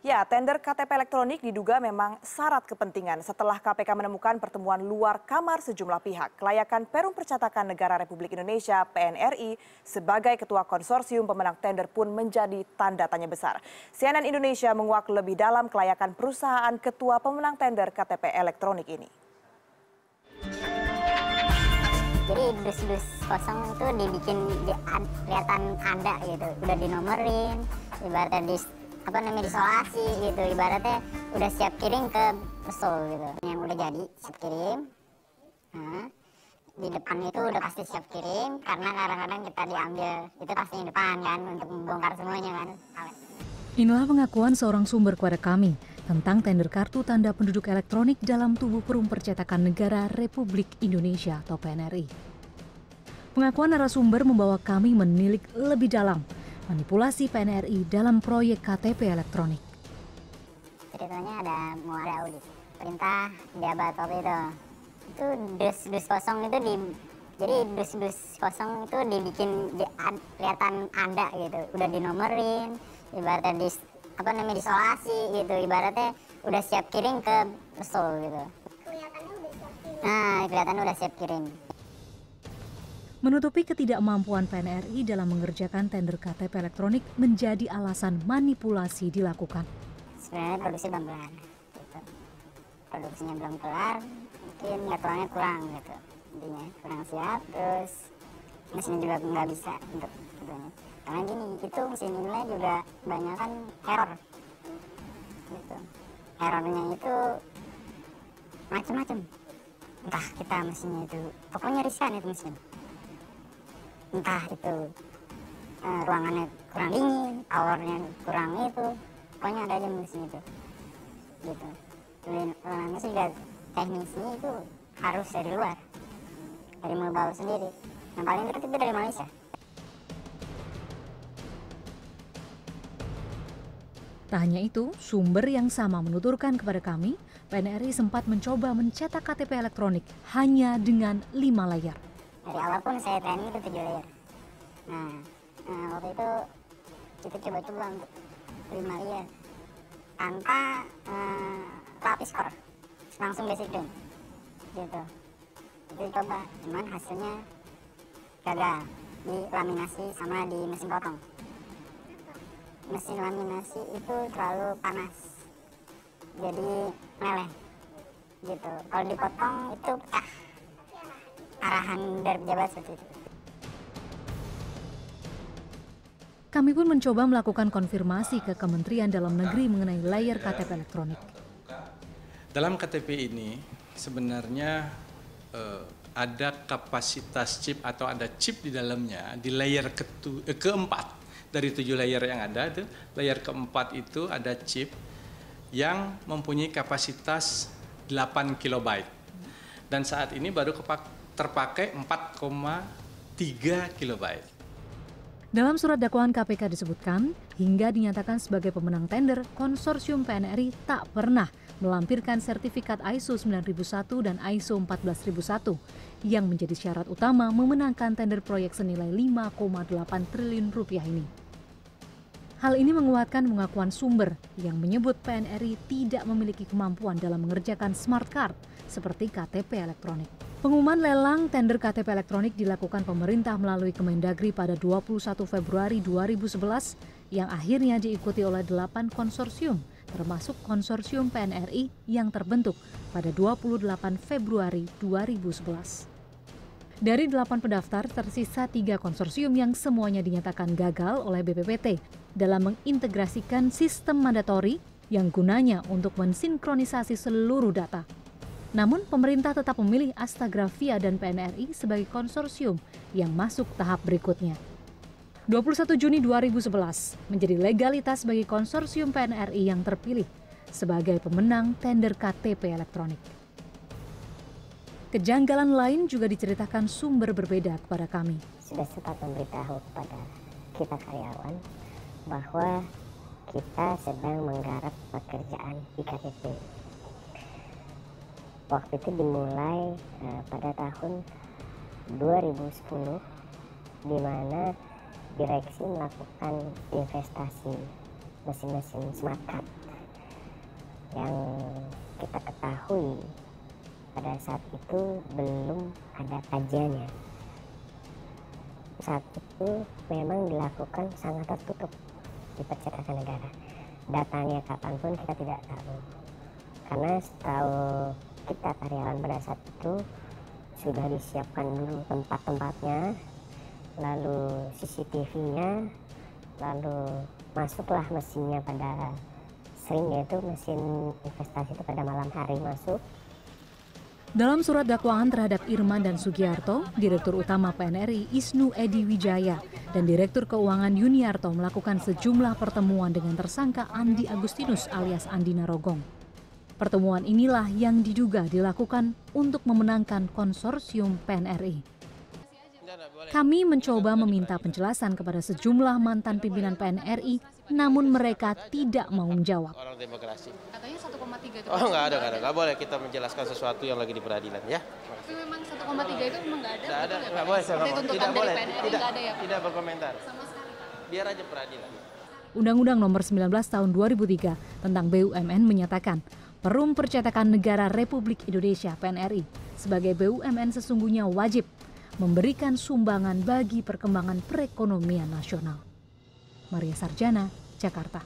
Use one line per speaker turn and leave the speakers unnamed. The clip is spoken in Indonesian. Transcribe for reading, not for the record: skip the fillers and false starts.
Ya, tender KTP elektronik diduga memang syarat kepentingan setelah KPK menemukan pertemuan luar kamar sejumlah pihak. Kelayakan Perum Percetakan Negara Republik Indonesia (PNRI) sebagai ketua konsorsium pemenang tender pun menjadi tanda tanya besar. CNN Indonesia menguak lebih dalam kelayakan perusahaan ketua pemenang tender KTP elektronik ini.
Jadi dus-dus kosong itu dibikin kelihatan ada gitu, udah dinomorin, ibaratnya disolasi gitu, ibaratnya udah siap kirim ke Pesul gitu. Yang udah jadi siap kirim, di depan itu udah pasti siap kirim, karena kadang-kadang kita diambil itu pasti di depan kan untuk membongkar semuanya kan.
Inilah pengakuan seorang sumber kepada kami tentang tender kartu tanda penduduk elektronik dalam tubuh Perum Percetakan Negara Republik Indonesia atau PNRI. Pengakuan narasumber membawa kami menilik lebih dalam manipulasi PNRI dalam proyek KTP elektronik.
Ceritanya mau ada audit perintah jabat waktu itu dus kosong itu jadi dus kosong itu dibikin kelihatan ada gitu, udah dinomorin, ibaratnya disolasi gitu, ibaratnya udah siap kirim ke Pesul gitu. Kelihatannya udah siap kirim.
Menutupi ketidakmampuan PNRI dalam mengerjakan tender KTP elektronik menjadi alasan manipulasi dilakukan.
Sebenarnya produksi belum kelar, gitu. Produksinya belum kelar, mungkin nggak kurang gitu, intinya kurang siap, terus mesinnya juga nggak bisa untuk gitu. Karena gini, itu mesin inilah juga banyak kan error, gitu. Errornya itu macam-macam. Entah kita mesinnya itu, pokoknya riskan itu mesin. Entah itu ruangannya kurang dingin, powernya kurang itu, pokoknya ada aja mesin itu, gitu. Ruangannya juga teknisnya itu harus dari luar, dari Mulbau sendiri. Yang paling dekat itu dari Malaysia.
Tak hanya itu, sumber yang sama menuturkan kepada kami, PNRI sempat mencoba mencetak KTP elektronik hanya dengan 5 layar.
Dari awal pun saya training itu 7 layer. Nah, waktu itu kita coba-coba untuk 5 layer tanpa lapis core, langsung basic down gitu. Itu coba, cuman hasilnya gagal di laminasi sama di mesin potong. Mesin laminasi itu terlalu panas, jadi meleleh gitu. Kalau dipotong itu pecah, arahan dari pejabat seperti itu.
Kami pun mencoba melakukan konfirmasi ke Kementerian Dalam Negeri mengenai layar KTP elektronik.
Dalam KTP ini sebenarnya ada kapasitas chip atau ada chip di dalamnya di layer keempat dari 7 layer yang ada. Itu layer keempat itu ada chip yang mempunyai kapasitas 8 kilobyte dan saat ini baru terpakai 4,3 kilobyte.
Dalam surat dakwaan KPK disebutkan, hingga dinyatakan sebagai pemenang tender, konsorsium PNRI tak pernah melampirkan sertifikat ISO 9001 dan ISO 14001 yang menjadi syarat utama memenangkan tender proyek senilai 5,8 triliun rupiah ini. Hal ini menguatkan pengakuan sumber yang menyebut PNRI tidak memiliki kemampuan dalam mengerjakan smart card seperti KTP elektronik. Pengumuman lelang tender KTP elektronik dilakukan pemerintah melalui Kemendagri pada 21 Februari 2011 yang akhirnya diikuti oleh 8 konsorsium, termasuk konsorsium PNRI yang terbentuk pada 28 Februari 2011. Dari 8 pendaftar, tersisa 3 konsorsium yang semuanya dinyatakan gagal oleh BPPT dalam mengintegrasikan sistem mandatori yang gunanya untuk mensinkronisasi seluruh data. Namun, pemerintah tetap memilih Astagrafia dan PNRI sebagai konsorsium yang masuk tahap berikutnya. 21 Juni 2011 menjadi legalitas bagi konsorsium PNRI yang terpilih sebagai pemenang tender KTP elektronik. Kejanggalan lain juga diceritakan sumber berbeda kepada kami.
Sudah sempat memberitahu kepada kita karyawan bahwa kita sedang menggarap pekerjaan iktp. Waktu itu dimulai pada tahun 2010, di mana direksi melakukan investasi mesin-mesin smart card Yang kita ketahui pada saat itu belum ada kajiannya. Saat itu memang dilakukan sangat tertutup di percetakan negara. Datanya kapanpun kita tidak tahu. Karena setahu kita karyawan pada saat itu sudah disiapkan dulu tempat-tempatnya, lalu CCTV-nya, lalu masuklah mesinnya pada sering, yaitu mesin investasi itu pada malam hari masuk.
Dalam surat dakwaan terhadap Irman dan Sugiarto, Direktur Utama PNRI Isnu Edy Wijaya dan Direktur Keuangan Yuniarto melakukan sejumlah pertemuan dengan tersangka Andi Agustinus alias Andi Narogong. Pertemuan inilah yang diduga dilakukan untuk memenangkan konsorsium PNRI. Kami mencoba meminta penjelasan kepada sejumlah mantan pimpinan PNRI, namun mereka tidak mau menjawab.
Orang demokrasi.
Katanya 1,3 itu.
Oh nggak boleh kita menjelaskan sesuatu yang lagi di peradilan ya.
Tapi memang 1,3 itu memang nggak ada.
Nggak ada,
betul ya,
nggak
Pak?
boleh.
Seperti tuntutan
Tidak
dari
boleh.
PNRI
Tidak,
nggak ada ya, Pak?
tidak berkomentar.
Sama sekali, Pak.
Biar aja peradilan.
Undang-Undang Nomor 19 Tahun 2003 tentang BUMN menyatakan Perum Percetakan Negara Republik Indonesia (PNRI) sebagai BUMN sesungguhnya wajib memberikan sumbangan bagi perkembangan perekonomian nasional. Maria Sarjana, Jakarta.